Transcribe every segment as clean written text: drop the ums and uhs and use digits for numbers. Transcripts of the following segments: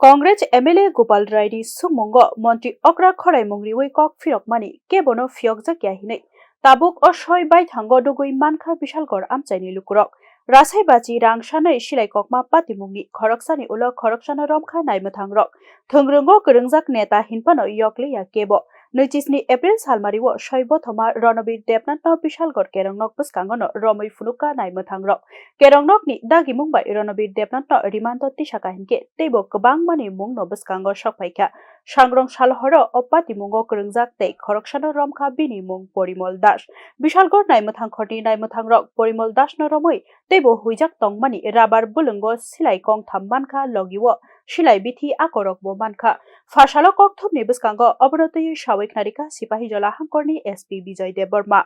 Congress MLA Gopal Raidi Sumungo Monty Okra Khoraimungriwi Koksilchamungokwrwngjakrokno kebonophiyokjakgwlakMantriOkradagima tabuk osoi bai thango dugui mankha bishalgor amchaini lukurok rasaibaji rangsanai silaikokma patimungni khoroksani ulo khoroksano romkha naimwthangrok thongrwgwinonaiwnthangrok neta hinphano yokliya kebo 25 April salmario soibo thoma Ronobir Debnathno bishalgor kerongnok bwskangono romui phunukha naimwthangrok kerongnokni dagimung bai Ronobir Debnathno rimanto tisaka hinke teibo kwbangmani mungno bwskango sokpaikha sangrong salhoro o patimungo kwrwngjak tei khoroksano romkha bini mung Porimol Das bishalgor naimwthankhorni naimwthangrok Porimol Dasno romui teibo huijak tongmani rabar bulungo silaikong thammankha logiwo silai bithi akorokbo mankha Fashalo kokthumni bwskango obonotui sawik narika sipahijola hangkorni SP Bijoy Deborma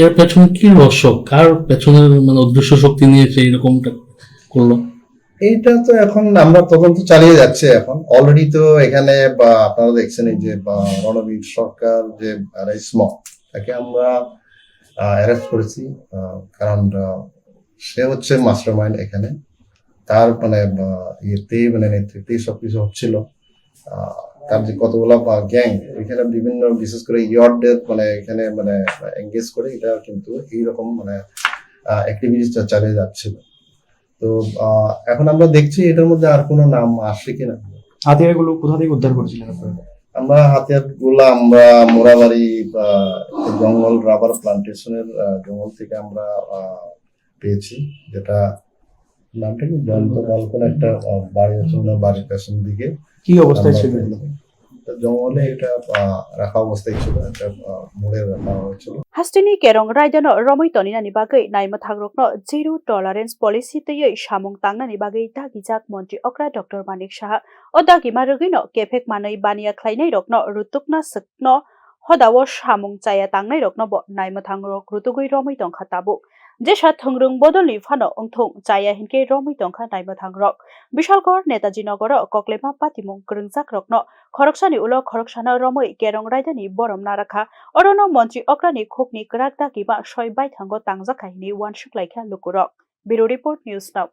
এর পেছনে কি রহস্য কার পেছনে মানে অদৃশ্য শক্তি নিয়েছে এরকমটা করলো এইটা তো এখন আমরা তদন্ত চালিয়ে যাচ্ছে এখন অলরেডি তো এখানে আপনারা দেখছেন এই যে রণবীর সরকার যে রেসমা তাকে আমরা অ্যারেস্ট করেছি কারণ সে হচ্ছে মাস্টারমাইন্ড এখানে তার মানে নেতৃত্বে সবকিছু হচ্ছিল তার যে কতগুলো গ্যাং এখানে বিভিন্ন বিশেষ করে ইয়ার্ডের এখানে এঙ্গেজ করে এটা কিন্তু এইরকম অ্যাক্টিভিটিসটা চালিয়ে যাচ্ছিল তো এখন আমরা দেখছি এটার মধ্যে আর কোনো নাম আসছে কিনা হাতিয়ারগুলো কোথা থেকে উদ্ধার করেছিলেন আপনারা আমরা হাতিয়ারগুলো আমরা মোরাবাড়ি জঙ্গল রাবার প্লান্টেশনের জঙ্গল থেকে আমরা পেয়েছি যেটা নামটা কি জয়ন্তপাল কোন একটা বাড়ি আছে ওনার বাড়ির পেছন দিকে কি অবস্থায় ছিল জঙ্গলে এটা রাখা অবস্থায় ছিল একটা মোড়ে রাখা হয়েছিল Hastini kerong raidano romoi toninani bagai naimwthangrokno zero tolerance policy tei samung tangnani bagai dagijak MantriOkra Dr. Manik Saha o dagima rwgwino kefek manui baniya khlainai rokno rutukna sykno hodawo samung chaya tangnai rokno bo naimwthangrok rutugui romoi tongkha tabuk jesa thongrung bodolni phano ongthong chaya hinke romoi tongkha naimwthangrok bishalgor Netaji Nogoro koklema patimung kwrwngjakrokno khoroksani ulo khoroksano romoi kerong raidani borom narakha orono MantriOkrani khukni kwrwgdagima soi bai thango tangjak kahini wansuk laikha lukurok Bureau Report News Now